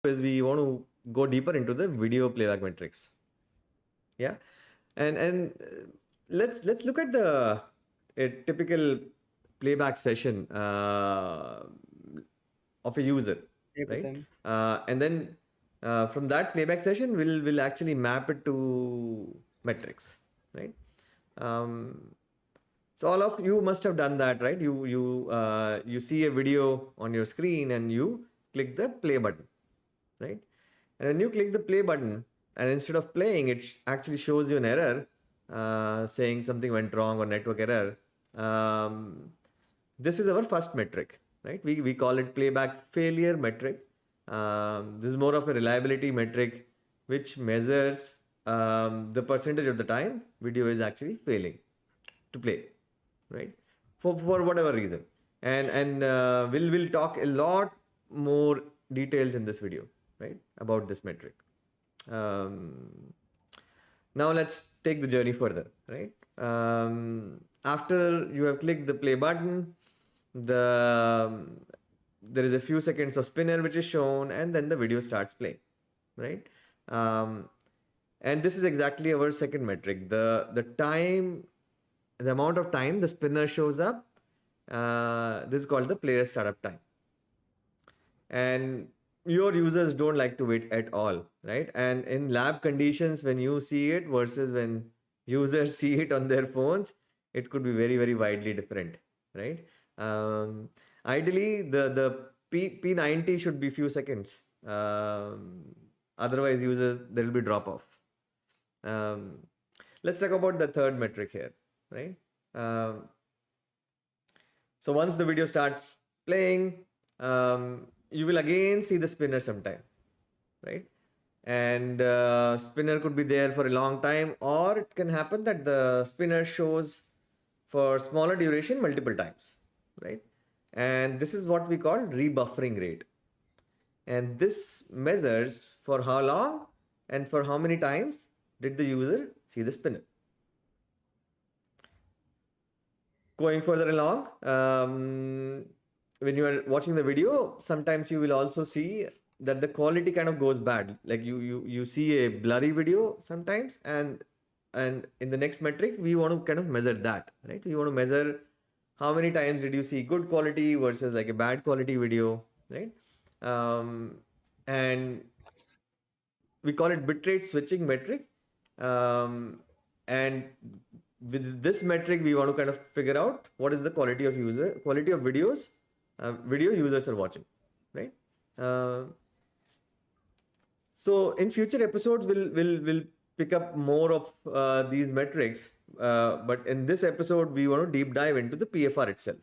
is we want to go deeper into the video playback metrics. Yeah, and let's look at the a typical playback session of a user, Play with right? them. And then from that playback session, we'll actually map it to metrics, right? Um, so all of you must have done that, right? You see a video on your screen and you click the play button, right? And when you click the play button, and instead of playing, it actually shows you an error saying something went wrong or network error. Um, this is our first metric, right? We call it playback failure metric. This is more of a reliability metric which measures the percentage of the time video is actually failing to play, right? For whatever reason, and we'll talk a lot more details in this video, right, about this metric. Um, Now let's take the journey further, right? After you have clicked the play button, there is a few seconds of spinner which is shown, and then the video starts playing, right? Um, and this is exactly our second metric. The time, the amount of time the spinner shows up. This is called the player startup time, and your users don't like to wait at all, right? And in lab conditions, when you see it versus when users see it on their phones, it could be very widely different, right? um, Ideally the P90 should be few seconds. Otherwise users, there will be drop off. um, let's talk about the third metric here, right? So once the video starts playing, you will again see the spinner sometime, right? And spinner could be there for a long time, or it can happen that the spinner shows for smaller duration multiple times, right? And this is what we call rebuffering rate. And this measures for how long and for how many times did the user see the spinner. Going further along, when you are watching the video, sometimes you will also see that the quality kind of goes bad. Like you see a blurry video sometimes, and in the next metric, we want to kind of measure that, right? We want to measure how many times did you see good quality versus like a bad quality video, right? Um, and we call it bitrate switching metric. And with this metric, we want to kind of figure out what is the quality of videos video users are watching, right? uh, so in future episodes, we'll pick up more of these metrics, but in this episode we want to deep dive into the PFR itself,